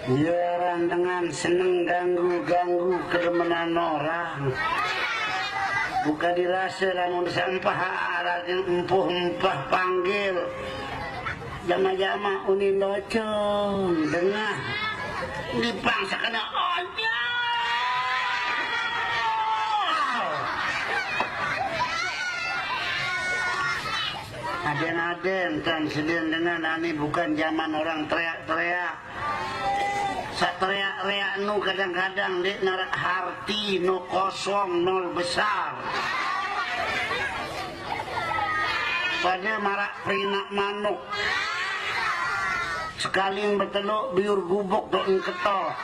Ya randangan seneng ganggu-ganggu kedemenan orang. Buka dirasa lamun sampah aratin empuh-empah panggil. Jama-jama unin locong dengah dipangsa kena ojo. Aden-aden dan sedang dengan ani bukan zaman orang teriak-teriak. Sateriak-teriak nu kadang-kadang di narak harti nu kosong nol besar. Pada marak perinak manuk. Sekali yang berteluk biur gubuk doang ketok.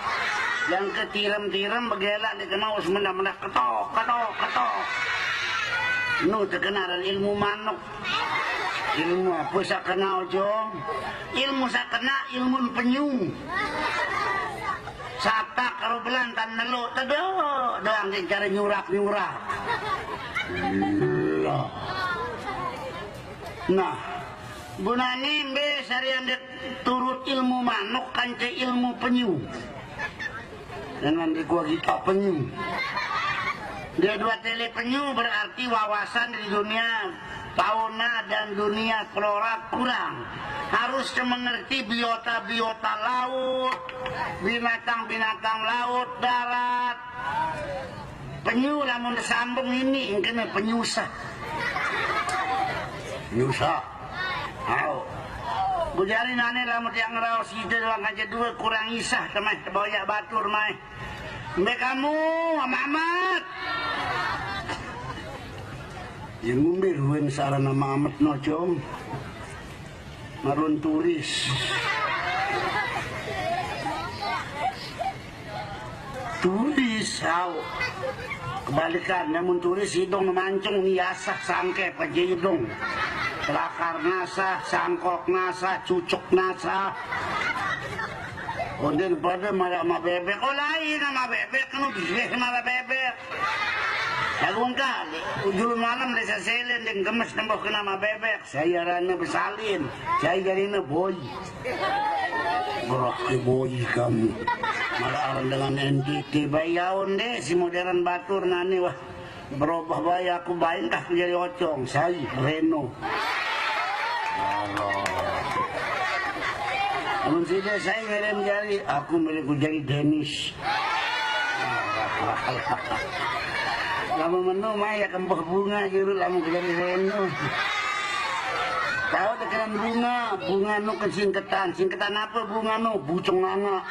Yang ketiram-tiram begelak dikenal semendah-mendah ketok. Nu terkenal ilmu manuk. Ilmu apa sak kenal jong? Ilmu sak kena ilmu penyu. Satak karo belantan neluk tedo doang cara nyurak-nyurak. Nah, gunane mbe sarian turut ilmu manuk kance ilmu penyu. Dengan di gua kita penyu. Dia dua tele penyu berarti wawasan di dunia fauna dan dunia flora kurang. Harus mengerti biota-biota laut, binatang-binatang laut, darat. Penyu lamun sambung ini kena penyusah. Nyusah. Au. Bujarin aneh lamun yang ngeraos itu doang aja dua kurang isah temai boyak batur mai. Mbak kamu amat. Yang ngumbir wen sarana amat no com. Marun turis. Turis sao. Kebalikan namun turis hidung memancung niasah sangke paje hidung. Kelakar nasah, sangkok nasah, cucuk nasah. Kemudian pada malah sama bebek. Oh lain sama bebek, kan bisbeh sama bebek. Lagun kali, ujung malam desa selen dan gemes nembok kena sama bebek. Saya rana bersalin, saya jarina boy. Gerak ke boy kamu. Malah orang dengan NDT bayaun deh si modern batur nani wah. Berubah bayi aku bayin kah jadi ocong. Saya Reno. Namun tidak saya ngirim jari, aku milikku jadi Dennis. Lama menu maya kempuh bunga gitu, lama jadi Reno. Tahu tekan bunga nu ke singketan apa bunga nu, bucong anak.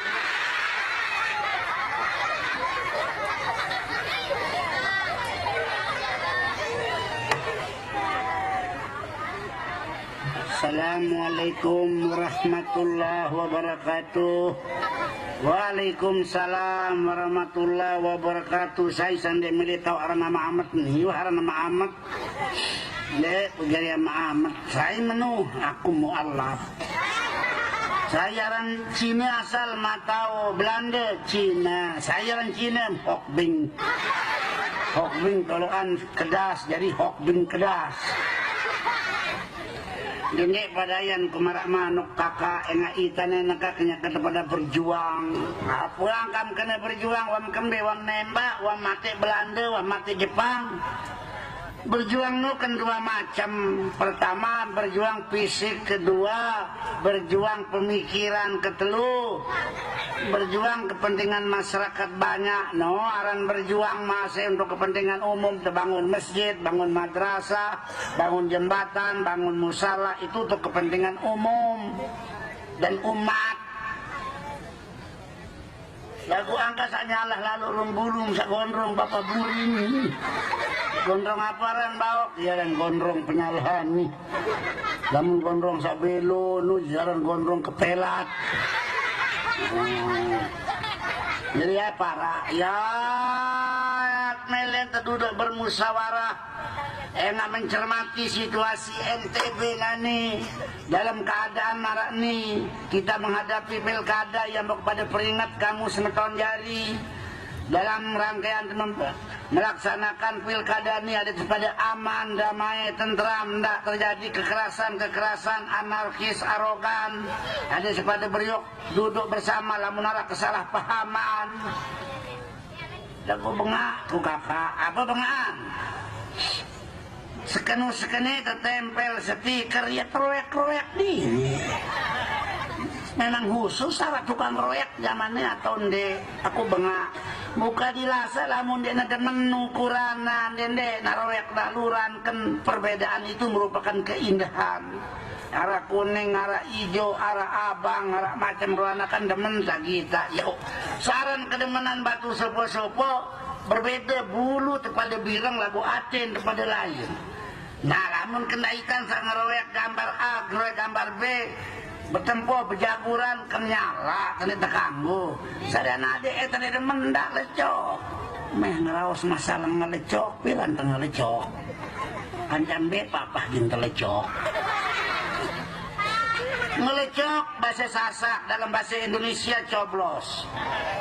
Assalamualaikum warahmatullahi wabarakatuh. Waalaikumsalam warahmatullahi wabarakatuh. Saya sandi militau arana Muhammad nih, arana Muhammad. Le, pegari Muhammad. Saya menu, aku mu'alaf. Saya ran Cina asal matau Belanda Cina. Saya ran Cina Hokbing. Hokbing tolokan kedas, jadi Hokbing kedas. Dene padayan kumarak manuk kakak enga itane nakaknya kena pada berjuang. Nah, pulang kam kena berjuang wam kembe wam nembak wam mati Belanda wam mati Jepang. Berjuang nu kan dua macam. Pertama berjuang fisik, kedua berjuang pemikiran, ketelu berjuang kepentingan masyarakat banyak. No, aran berjuang masih untuk kepentingan umum, bangun masjid, bangun madrasah, bangun jembatan, bangun musala, itu untuk kepentingan umum dan umat. Lagu angka sak nyalah lalu rumbulung sak gondrong bapak buring. Gondrong aparan bawok, ya dan gondrong penyalahan nih. Lamun gondrong sak belo, nu jalan gondrong kepelat. Jadi apa rakyat melen duduk bermusyawarah. Enak mencermati situasi NTB nani dalam keadaan marak nih kita menghadapi pilkada yang kepada peringat kamu semeton jari dalam rangkaian melaksanakan pilkada ini ada pada aman, damai, tentram, tidak terjadi kekerasan, anarkis, arogan, ada pada beriuk duduk bersama lamun ada kesalahpahaman. Dagu bengak ku kakak, apa bengaan? Sekenu-sekene tertempel stiker ya proyek-proyek nih. Memang khusus salah tukang proyek zamannya atau nde aku bengak muka dilasa lamun dia ada menu kuranan dende naroyak daluran kan perbedaan itu merupakan keindahan. Arah kuning, arah hijau, arah abang, arah macam warna kan demen kita. Yuk saran kedemenan batu sopo-sopo berbeda bulu kepada birang lagu aten kepada lain. Nah lamun kenaikan sang ngeroyak gambar A, ngeroyak gambar B, bertempuh berjaguran kenyala kena tekanggu sadana ade tadi mendak lecok meh ngeraos masalah ngelecok pilan tengah lecok kancan be papah gintel lecok ngelecok bahasa Sasak dalam bahasa Indonesia coblos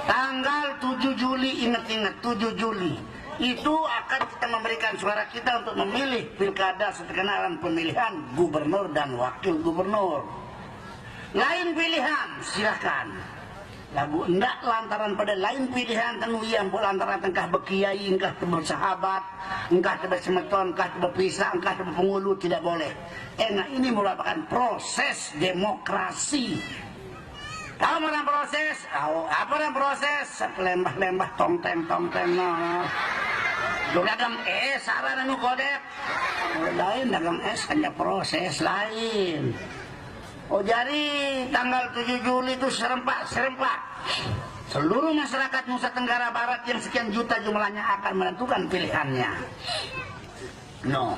tanggal 7 Juli ingat-ingat 7 Juli itu akan kita memberikan suara kita untuk memilih pilkada setelah pemilihan gubernur dan wakil gubernur. Lain pilihan silahkan lagu enggak lantaran pada lain pilihan tanu yang lantaran tengkah berkiai engkah bersahabat engkah bersemeton engkah berpisah engkah berpengulu tidak boleh nah ini merupakan proses demokrasi. Tahu mana proses? Tahu apa yang proses? Lembah-lembah tongteng no. Dagang saran anu kodek lain dagang hanya proses lain. Oh jadi tanggal 7 Juli itu serempak seluruh masyarakat Nusa Tenggara Barat yang sekian juta jumlahnya akan menentukan pilihannya. No,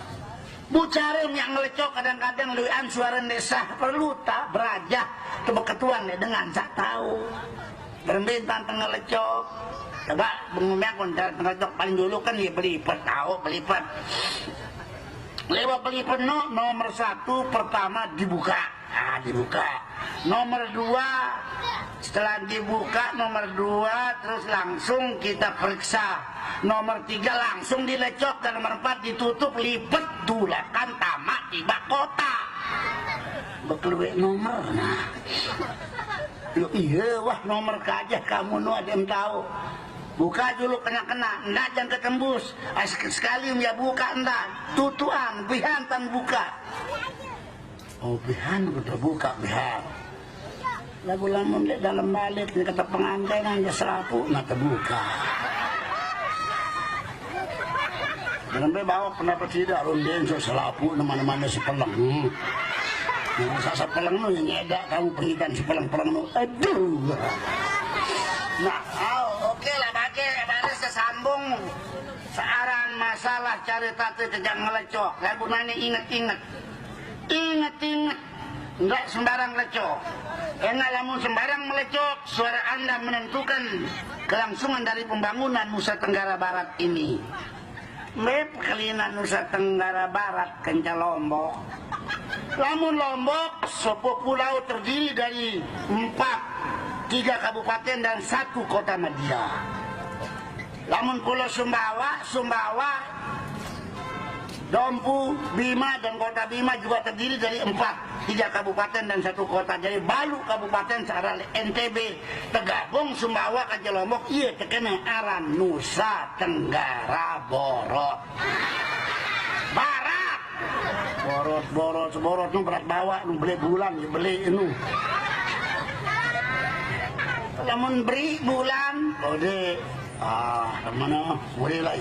bucarem yang ngelecok kadang-kadang luian suara desa perlu tak berajah kebeketuan dengan tak tahu bermintaan tengah lecok. Coba bengumnya kontar tengah lecok paling dulu kan dia belipet tahu belipet. Lewat pelipet nomor 1 pertama dibuka. Dibuka. Nomor 2 setelah dibuka nomor 2 terus langsung kita periksa. Nomor 3 langsung dilecok dan nomor 4 ditutup lipet dulakan tamat tiba kota. Bekeluwe nomor nah. Loh, iya wah nomor kajah kamu ada yang tahu. Buka dulu kena-kena, enggak jangan ketembus. Sekali ya buka enggak, tutuan, bihantan buka. Oh bihan udah buka bihan. Lagu lamun dalam balik kata pengantin aja serapu nah terbuka. Jangan bawa pendapat tidak runden so selapu mana-mana si peleng. Yang sasa peleng nu yang ada kamu pengidan si peleng-peleng nu. Aduh. Nah, oke lah baru sesambung searan masalah cari tatu kejang ngelecok. Lagu nanya inget-inget. Ingat-ingat, enggak sembarang lecok. Enggak lamun sembarang melecok, suara Anda menentukan kelangsungan dari pembangunan Nusa Tenggara Barat ini. Mep kelina Nusa Tenggara Barat kenca Lombok. Lamun Lombok, sebuah pulau terdiri dari 3 kabupaten dan 1 kota media. Lamun Pulau Sumbawa, Dompu, Bima dan kota Bima juga terdiri dari 3 kabupaten dan 1 kota. Jadi balu kabupaten secara NTB tergabung Sumbawa ke Lombok iya terkena aran Nusa Tenggara Borot. Barat. Borot nu berat bawa nu beli bulan beli ini. Lamun beri bulan kode mana boleh lah.